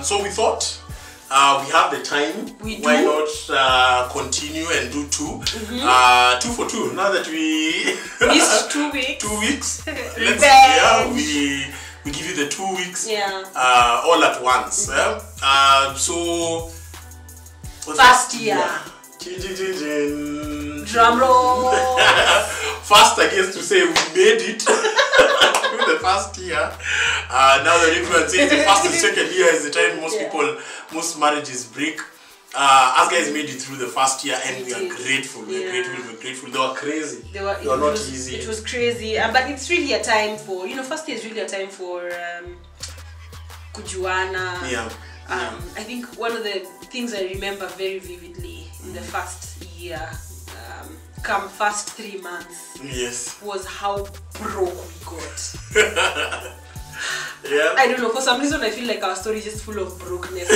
So we thought we have the time. Why not continue and do 2? 2 for 2. Now that we missed 2 weeks. 2 weeks. We give you the 2 weeks. All at once. So first year. Drum roll. First, I guess to say we made it. The first year. Now that everyone says the first and second year is the time most marriages break. Us guys made it through the first year, and we are grateful. We're grateful. They were crazy. They were not easy. It was crazy, but it's really a time for, first year is really a time for kujuana. I think one of the things I remember very vividly in the first year, come first 3 months, was how broke we got. I don't know, for some reason I feel like our story is just full of brokenness.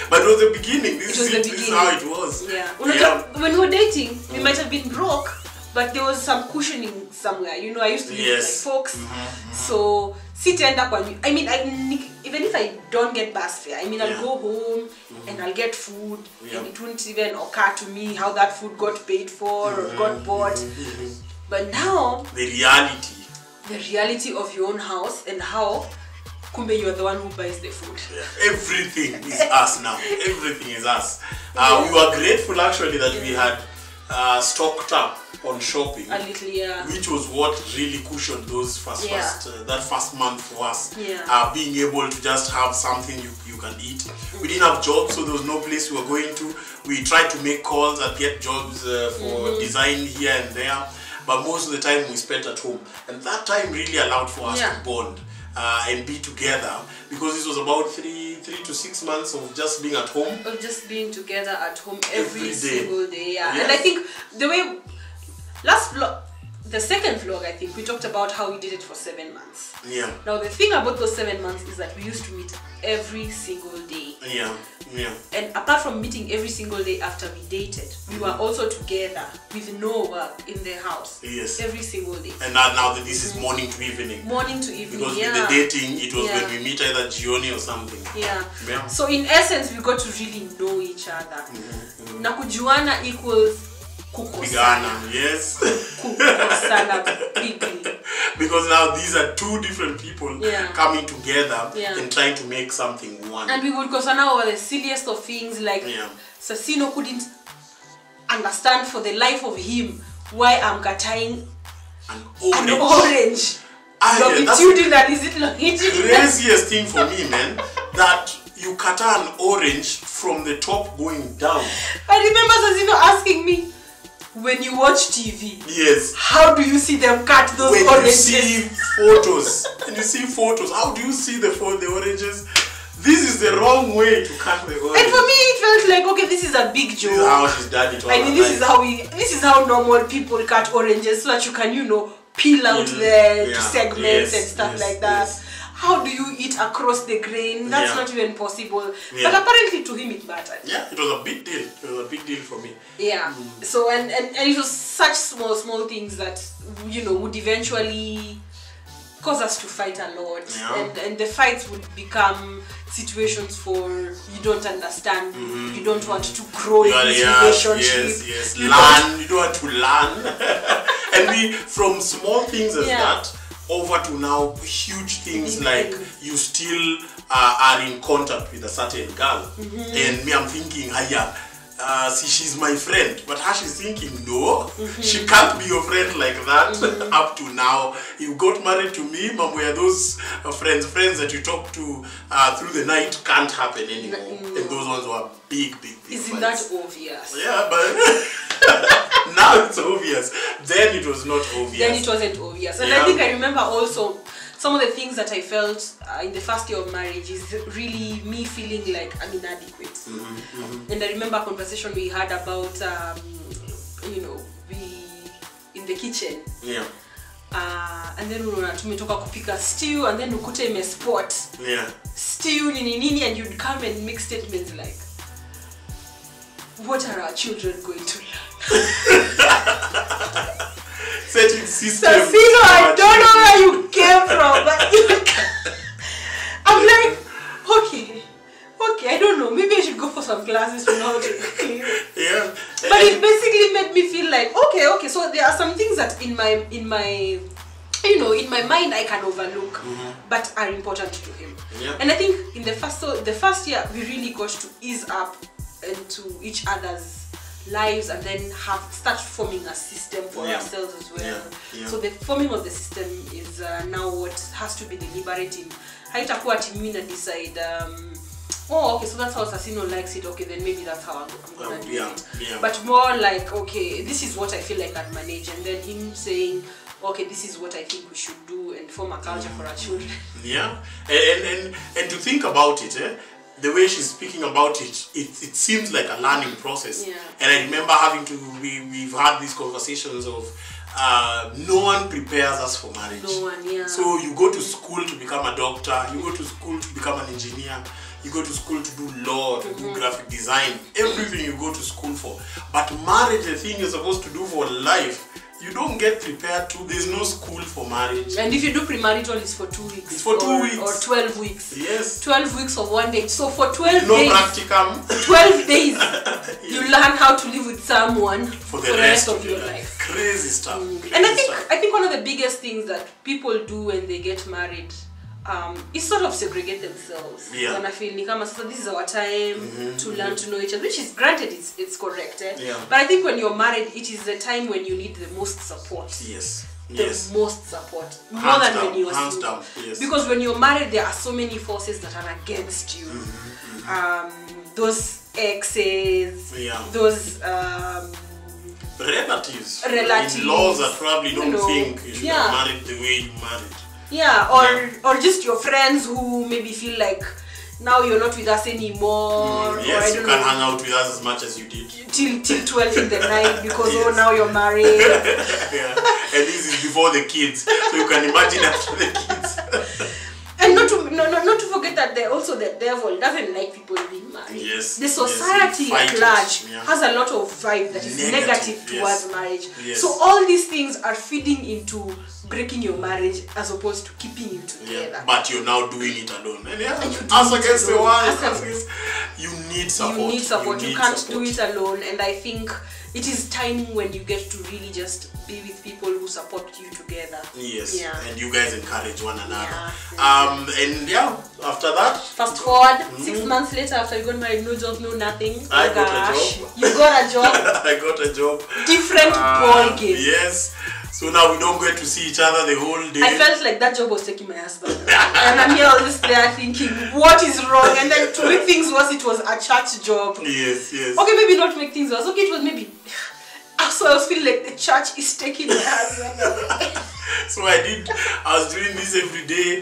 But it was the beginning. This is how it was. When we were dating, we might have been broke, but there was some cushioning somewhere. I used to live with my folks. So even if I don't get bus fare, I'll go home and I'll get food, and it wouldn't even occur to me how that food got paid for or got bought. But now the reality of your own house, and how kumbe you're the one who buys the food. Everything is us now. Everything is us. We were grateful actually that we had stocked up on shopping, a little, which was what really cushioned those that first month for us. Being able to just have something you can eat. We didn't have jobs, so there was no place we were going to. We tried to make calls and get jobs for design here and there, but most of the time we spent at home, and that time really allowed for us to bond and be together, because this was about 3 to 6 months of just being at home. Of just being together at home every single day. And I think the way the second vlog, I think we talked about how we did it for 7 months. Now the thing about those 7 months is that we used to meet every single day. And apart from meeting every single day after we dated, we were also together with no work in the house. Every single day. And now that this is morning to evening. Morning to evening. Because with the dating, it was when we meet either Gioni or something. So in essence, we got to really know each other. Na kujuana equals Kukosana, Kukosana bigly. Because now these are 2 different people coming together and trying to make something one. And we would kosana over the silliest of things, like Sasino couldn't understand for the life of him why I'm cutting an orange. Longitudinal, is it longitudinal? Craziest thing for me, man, that you cut an orange from the top going down. I remember Sasino asking me, when you watch TV, how do you see them cut those oranges? When you see photos, how do you see the oranges? This is the wrong way to cut the orange. And for me, it felt like, okay, this is a big joke. This is how she's done it all. This is how normal people cut oranges, so that you can, peel out the segments and stuff like that. How do you eat across the grain? That's not even possible. But apparently to him it mattered. It was a big deal. It was a big deal for me. So and it was such small things that would eventually cause us to fight a lot. And the fights would become situations for you don't understand, you don't want to grow in this relationship. You don't want to learn. And we, from small things as that, over to now huge things like you still are in contact with a certain girl, and me, I'm thinking, see, she's my friend, but her, she's thinking, no, she can't be your friend like that. Up to now, you got married to me, mom, where those friends that you talk to through the night can't happen anymore. And those ones were big Isn't that obvious? Yeah, but now it's obvious. Then it was not obvious. Then it wasn't obvious. And I think I remember also some of the things that I felt in the first year of marriage is really me feeling like I'm inadequate. And I remember a conversation we had about, we in the kitchen. And then tumetoka kupika stew, and then ukute imespot. Stew nini, and you'd come and make statements like, what are our children going to learn? Setting system. Sasino, I don't know where you came from, but I'm like, me feel like okay, so there are some things that in my in my mind I can overlook, but are important to him. And I think in the first year we really got to ease up into each other's lives, and then start forming a system for ourselves as well. So the forming of the system is now what has to be deliberating. Haitakuwa ati mimi na decide okay, so that's how Sasino likes it, okay, then maybe that's how I'm gonna do it. But more like, okay, this is what I feel like I'd manage, and then him saying, okay, this is what I think we should do, and form a culture for our children. And to think about it, the way she's speaking about it, it seems like a learning process. And I remember we've had these conversations of no one prepares us for marriage. No one, So you go to school to become a doctor, you go to school to become an engineer, you go to school to do law, to do graphic design, everything you go to school for. But marriage, the thing you're supposed to do for life, you don't get prepared to. There's no school for marriage. And if you do premarital, it's for 2 weeks. It's for 2 weeks. Or 12 weeks. Yes. 12 weeks of one day. So for 12 no days. Practicum. 12 days. You learn how to live with someone for the rest of your life. Crazy stuff. And I think one of the biggest things that people do when they get married is sort of segregate themselves. And I feel this is our time to learn to know each other, which is granted, it's correct. But I think when you're married, it is the time when you need the most support. The most support, more than when you are single. Because when you're married, there are so many forces that are against you. Those exes, those relatives, in-laws that probably don't think you should have married the way you married. Or just your friends who maybe feel like now you're not with us anymore. Yes, you can't hang out with us as much as you did. Till 12 in the night because now you're married. And this is before the kids. So you can imagine after the kids. And not to forget that the devil doesn't like people being married. The society at large has a lot of vibe that is negative towards marriage. So all these things are feeding into breaking your marriage as opposed to keeping you together. But you're now doing it alone. And as against the world, you need support. You need support. You can't do it alone. And I think it is time when you get to really just be with people who support you together. And you guys encourage one another. And after that, fast forward 6 months later, after you got married, no job, no nothing. I got a job. You got a job. I got a job. Different ball game. Yes. So now we don't get to see each other the whole day. I felt like that job was taking my husband. And I'm here all this there thinking, what is wrong? And then to make things worse, it was a church job. Okay, maybe not make things worse. Okay, it was maybe. So I was feeling like the church is taking my husband away. So I was doing this every day.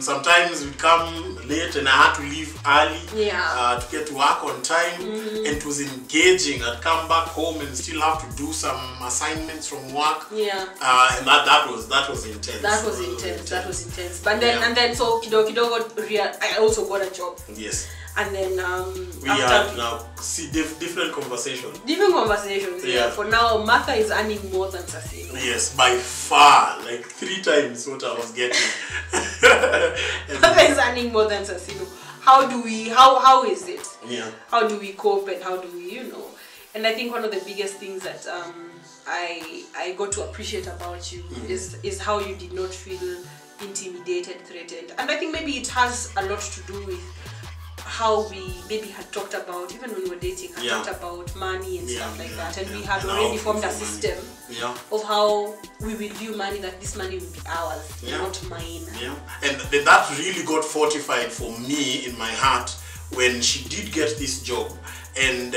Sometimes we'd come late and I had to leave early to get to work on time. And it was engaging. I'd come back home and still have to do some assignments from work. And that was intense. That was intense. But then so kidogo I also got a job. And then we had now see different conversations. For now, Martha is earning more than Sasino. Yes, by far, like 3 times what I was getting. Martha is earning more than Sasino. How is it? How do we cope and how do we, And I think one of the biggest things that I got to appreciate about you is how you did not feel intimidated, threatened. And I think maybe it has a lot to do with how we maybe had talked about, even when we were dating, talked about money and stuff like that, and we had already formed a system of how we will view money, that this money will be ours, not mine. And that really got fortified for me in my heart when she did get this job, and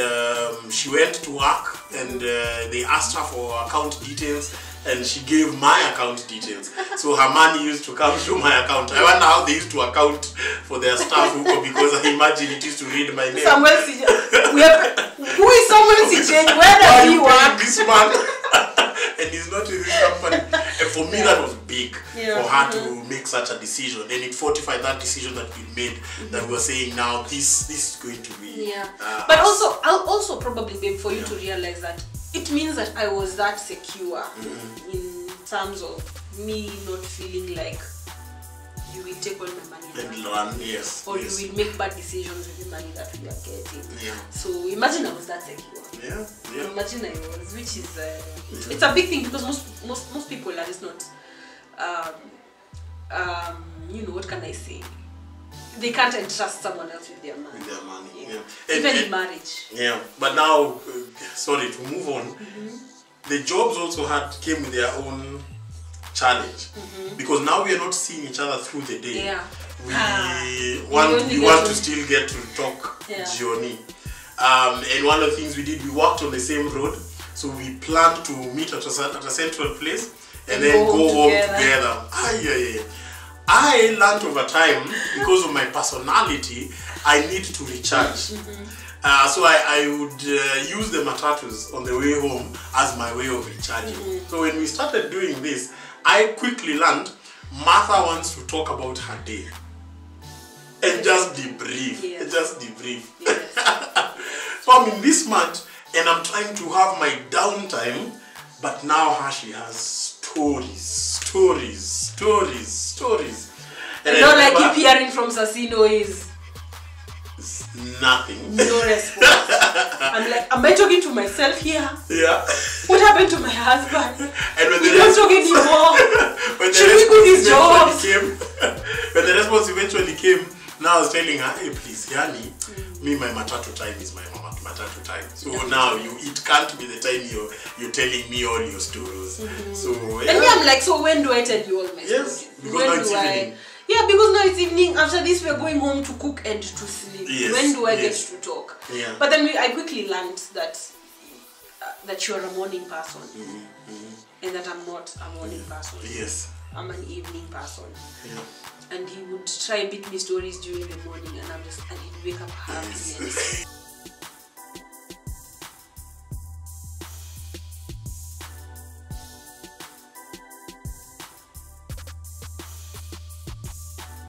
she went to work, and they asked her for account details, and she gave my account details. So her money used to come through my account. I wonder how they used to account for their staff, because I imagine it used to read my name. Who is Samuel CJ? Where does he work? This man. And he's not in this company. And for me, that was big for her to make such a decision. And it fortified that decision that we made, that we were saying now, this is going to be. But also probably, babe, for you to realize that it means that I was that secure in terms of me not feeling like you will take all my money and run, or you will make bad decisions with the money that we are getting. So imagine I was that secure. imagine I was, which is it's a big thing because most people are just not you know, what can I say? They can't entrust someone else with their money. Yeah. Even in marriage. Yeah, but now, sorry, to move on, the jobs also came with their own challenge because now we are not seeing each other through the day. Yeah. We want to still get to talk Gioni. And one of the things we did, we walked on the same road, so we planned to meet at a central place and then go home together. I learned over time, because of my personality, I need to recharge. So I would use the matatus on the way home as my way of recharging. So when we started doing this, I quickly learned Martha wants to talk about her day. And just debrief. Yes. Just debrief. Yes. So I'm in this month and I'm trying to have my downtime, but now she has stories. And all I keep hearing from Sasino is nothing. No response. I'm like, am I talking to myself here? Yeah. What happened to my husband? And when we don't talk anymore. Should we quit his job? When the response eventually came, now I was telling her, hey please, Yani, me, my matatu time is my matatu time. So now it can't be the time you're telling me all your stories. So and me, I'm like, so when do I tell you all my stories? Yes, because now it's evening. Yeah, because now it's evening. After this, we're going home to cook and to sleep. Yes, when do I get to talk? Yeah. But then I quickly learned that you're a morning person, and that I'm not a morning person. Yes. I'm an evening person. Yeah. And he would try and beat me stories during the morning, and I would wake up happy.